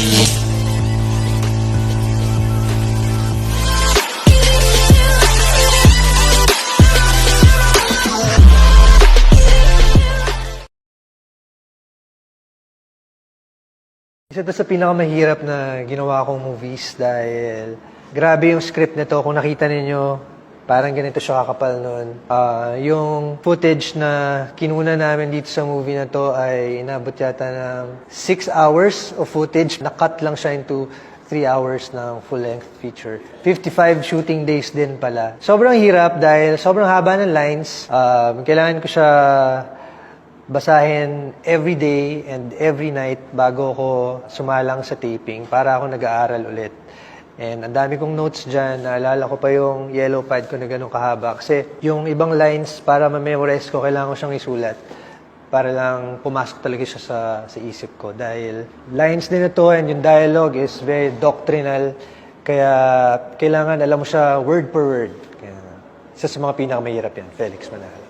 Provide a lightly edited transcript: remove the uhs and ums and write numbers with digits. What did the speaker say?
Isa to sa pinakamahirap na ginawa kong movies dahil grabe yung script nito. Kung nakita ninyo, parang ganito siya kakapal nun. Yung footage na kinuna namin dito sa movie na to ay inabot yata ng 6 hours of footage. Nakat lang siya into 3 hours ng full-length feature. 55 shooting days din pala. Sobrang hirap dahil sobrang haba ng lines. Kailangan ko siya basahin every day and every night bago ako sumalang sa taping para ako nag-aaral ulit. And ang dami kong notes dyan. Naalala ko pa yung yellow pad ko na ganun kahaba. Kasi yung ibang lines, para ma-memorize ko, kailangan ko siyang isulat. Para lang pumasok talaga siya sa isip ko. Dahil lines din ito and yung dialogue is very doctrinal. Kaya kailangan alam mo siya word per word. Kaya, isa sa mga pinakamahirap yan, Felix Manalo.